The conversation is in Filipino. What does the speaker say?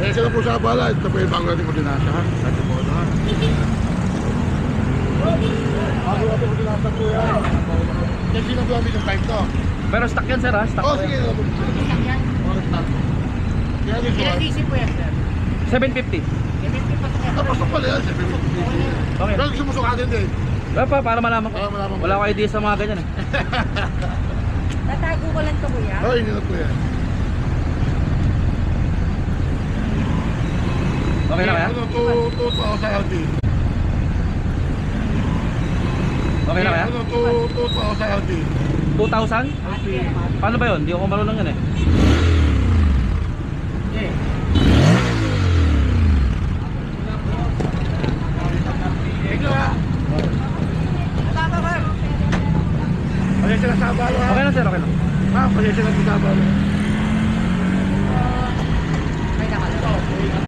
Eh, sila po sa bala. Ito po yung bago natin ordinasa, ha? Ito po, ha? Bago natin ordinasa po yan. Yan sinagamit yung type to. Pero stock yan sir ha? Stock Oh, pa sige. yan. Isang yan. Oh, stock. Kaya din Ilang po, DC po yan, sir? 750. 70 pa sa ah, pasok pala yan. Okay. Pero gusto mo sukatin din. Para malaman ko. Para malaman ko. Wala ko idea sa mga ganyan eh. Tatago ko lang to, kuya. Oh, hindi na po yan. Okay na kaya? Ano, 2,000 LD. Okay na kaya? Ano, 2,000 LD. 2,000? Paano ba yun? Hindi ako marunong yan eh.